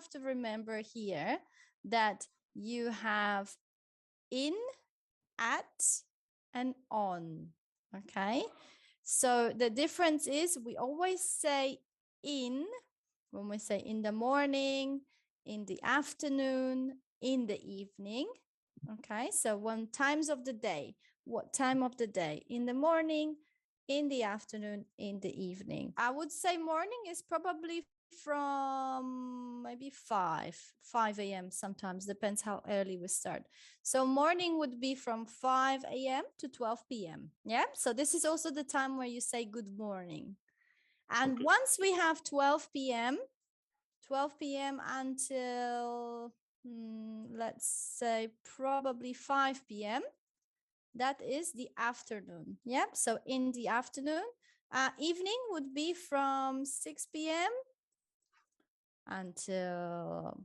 to remember here that you have in, at, and on. Okay. So the difference is we always say in when we say in the morning, in the afternoon, in the evening. Okay. So when times of the day, what time of the day? In the morning, in the afternoon, in the evening. I would say morning is probably from maybe 5 a.m. sometimes, depends how early we start. So morning would be from 5 a.m. to 12 p.m. Yeah, so this is also the time where you say good morning. And once we have 12 p.m. until let's say probably 5 p.m. that is the afternoon. Yeah, so in the afternoon. Evening would be from 6 p.m. until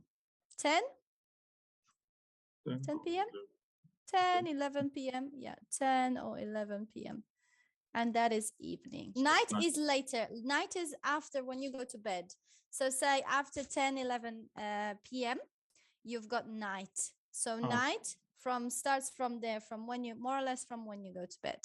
10 p.m. 10, 11 p.m. Yeah, 10 or 11 p.m. And that is evening. Night is later. Night is after when you go to bed. So say after 10, 11 p.m., you've got night. So night starts from there, from when you, more or less from when you go to bed.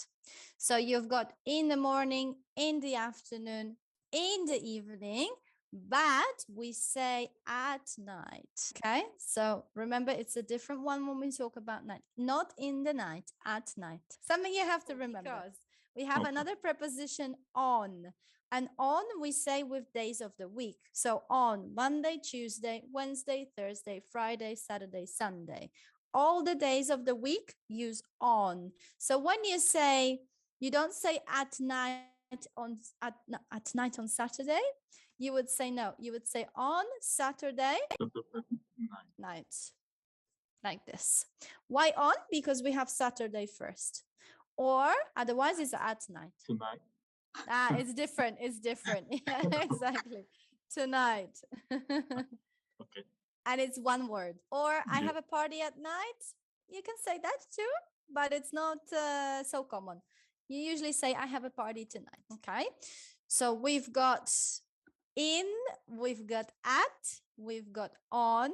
So you've got in the morning, in the afternoon, in the evening, but we say at night. Okay, so remember it's a different one when we talk about night, not in the night, at night. Something you have to remember. Because we have another preposition on, and on we say with days of the week. So on Monday, Tuesday, Wednesday, Thursday, Friday, Saturday, Sunday. All the days of the week use on. So when you say, you don't say at night at night on Saturday, you would say no. You would say on Saturday night, like this. Why on? Because we have Saturday first, or otherwise it's at night. Tonight. It's different. It's different. Yeah, exactly. Tonight. Okay. And it's one word. Or I have a party at night. You can say that too, but it's not so common. You usually say I have a party tonight. Okay. So we've got in, we've got at, we've got on,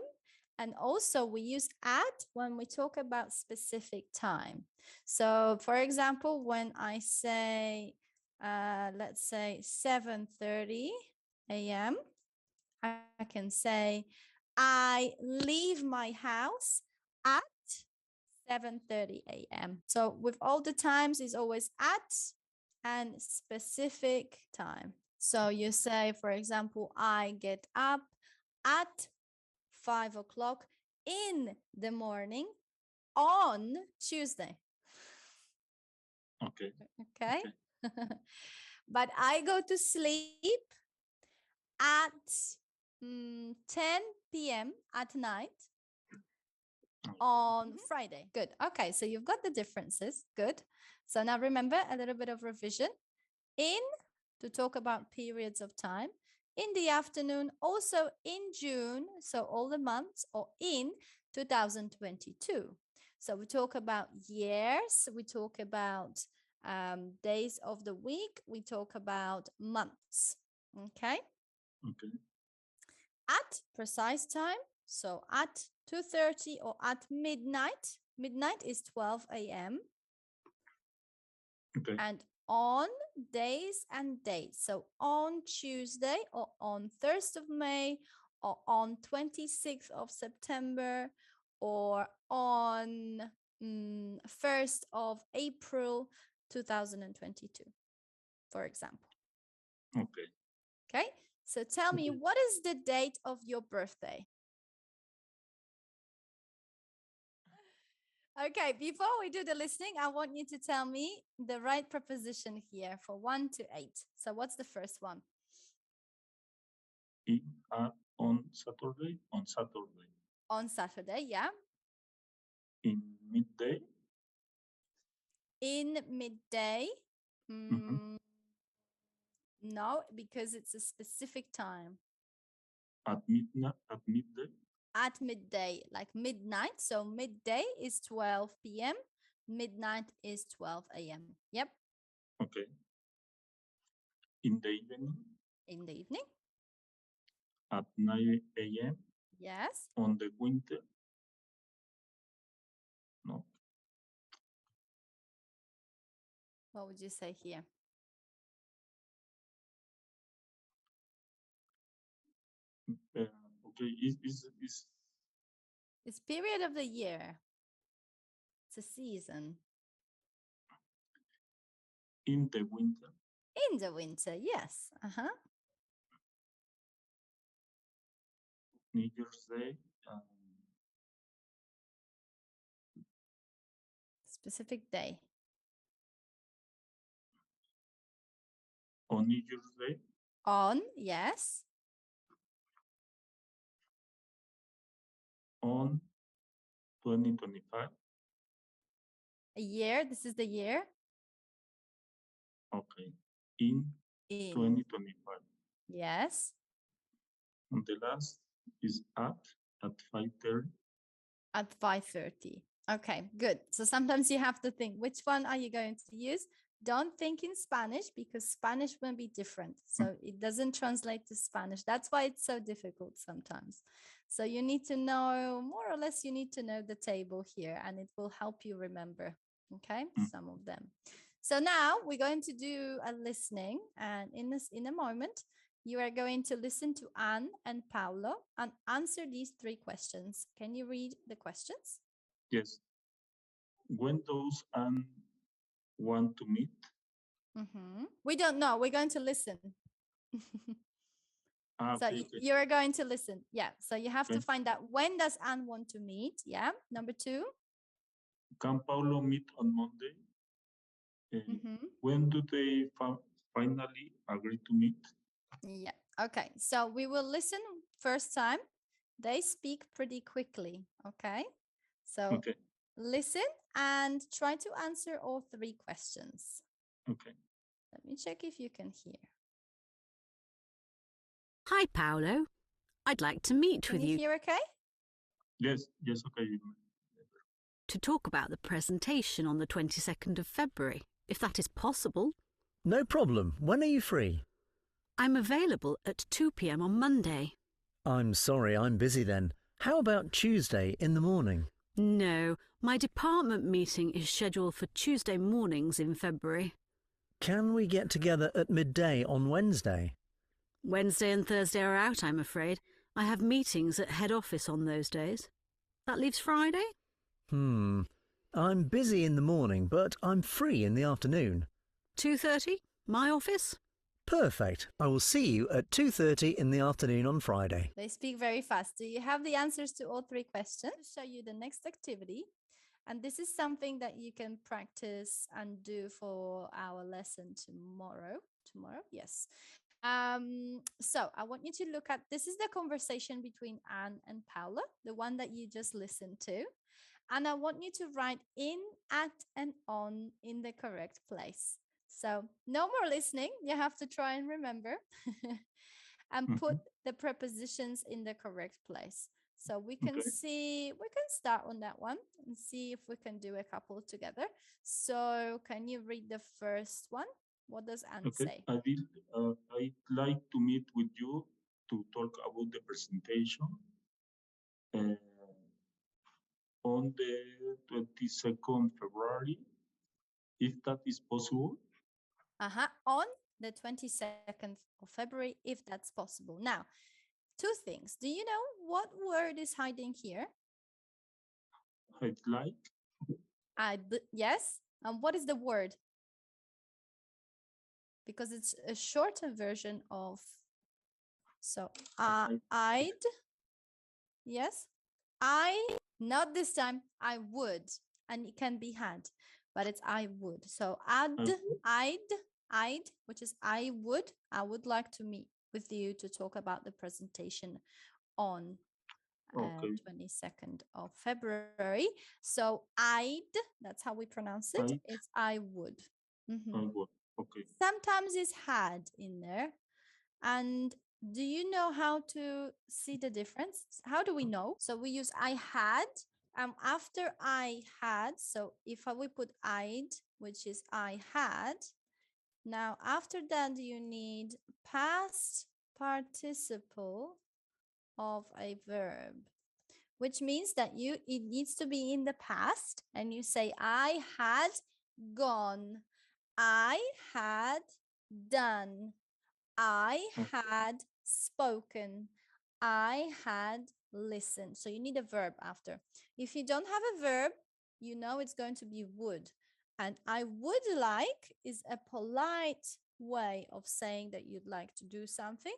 and also we use at when we talk about specific time. So for example, when I say, let's say 7:30 a.m., I can say, I leave my house at 7:30 a.m. So with all the times is always at and specific time. So you say, for example, I get up at 5 o'clock in the morning on Tuesday. Okay. Okay. But I go to sleep at 10 p.m. at night on Friday. Good. Okay, so you've got the differences. Good. So now remember a little bit of revision. In, to talk about periods of time. In the afternoon, also in June, so all the months, or in 2022. So we talk about years, we talk about days of the week, we talk about months. Okay. Okay. At precise time, so at 2:30 or at midnight. Midnight is 12 a.m. Okay. And on days and dates. So on Tuesday or on 1st of May or on 26th of September or on 1st of April 2022, for example. Okay. Okay. So tell me, what is the date of your birthday? Okay, before we do the listening, I want you to tell me the right preposition here for 1 to 8. So what's the first one? On Saturday. On Saturday. On Saturday, yeah. In midday. In midday. No, because it's a specific time. At midnight. At midday. At midday, like midnight. So midday is 12 p.m. Midnight is 12 a.m. Yep. Okay. In the evening. In the evening. At 9 a.m. Yes. On the winter. No. What would you say here? Okay. It's period of the year. It's a season. In the winter. In the winter, yes. New Year's Day. Specific day. On New Year's Day. On, yes. On 2025. A year, this is the year. Okay. In 2025. Yes. And the last is at 5:30. At 5:30. Okay, good. So sometimes you have to think, which one are you going to use? Don't think in Spanish because Spanish will be different. So it doesn't translate to Spanish. That's why it's so difficult sometimes. So you need to know, more or less, you need to know the table here and it will help you remember, okay, some of them. So now we're going to do a listening, and in a moment, you are going to listen to Anne and Paulo and answer these 3 questions. Can you read the questions? Yes. When does Anne want to meet? We don't know. We're going to listen. So Okay. you're going to listen. Yeah. So you have to find out, when does Anne want to meet? Yeah. Number 2. Can Paulo meet on Monday? When do they finally agree to meet? Yeah. Okay. So we will listen first time. They speak pretty quickly. Okay. So listen and try to answer all 3 questions. Okay. Let me check if you can hear. Hi, Paulo. I'd like to meet with you. Can you hear okay? Yes, okay. To talk about the presentation on the 22nd of February, if that is possible. No problem. When are you free? I'm available at 2 p.m. on Monday. I'm sorry, I'm busy then. How about Tuesday in the morning? No, my department meeting is scheduled for Tuesday mornings in February. Can we get together at midday on Wednesday? Wednesday and Thursday are out, I'm afraid. I have meetings at head office on those days. That leaves Friday? I'm busy in the morning, but I'm free in the afternoon. 2:30? My office? Perfect. I will see you at 2:30 in the afternoon on Friday. They speak very fast. Do you have the answers to all 3 questions? I'll show you the next activity. And this is something that you can practice and do for our lesson tomorrow. Yes. So I want you to look at, this is the conversation between Anne and Paula, the one that you just listened to. And I want you to write in, at, and on in the correct place. So no more listening. You have to try and remember and put the prepositions in the correct place. So we can see, we can start on that one and see if we can do a couple together. So can you read the first one? What does Anne say? I'd like to meet with you to talk about the presentation on the 22nd February, if that is possible. On the 22nd of February, if that's possible. Now, 2 things. Do you know what word is hiding here? I'd like. Yes. And what is the word? Because it's a shorter version of, so I'd, yes, not this time, I would, and it can be had, but it's I would. So I'd, which is I would like to meet with you to talk about the presentation on 22nd of February. So that's how we pronounce it. It's I would. I would. Okay. Sometimes it's had in there. And do you know how to see the difference? How do we know? So we use I had. After I had, so if we put I'd, which is I had. Now after that, you need past participle of a verb, which means that it needs to be in the past, and you say, I had gone, I had done, I had spoken, I had listened. So you need a verb after. If you don't have a verb, you know it's going to be would. And I would like is a polite way of saying that you'd like to do something.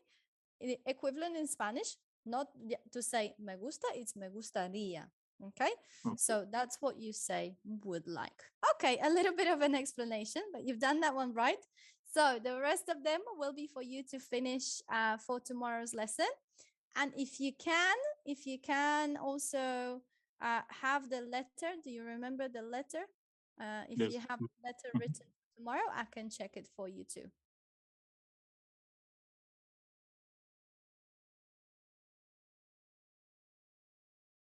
Equivalent in Spanish, not to say me gusta, it's me gustaría. Okay, so that's what you say would like. Okay, a little bit of an explanation, but you've done that one right. So the rest of them will be for you to finish for tomorrow's lesson. And if you can also have the letter. Do you remember the letter? If Yes. you have the letter written tomorrow, I can check it for you too.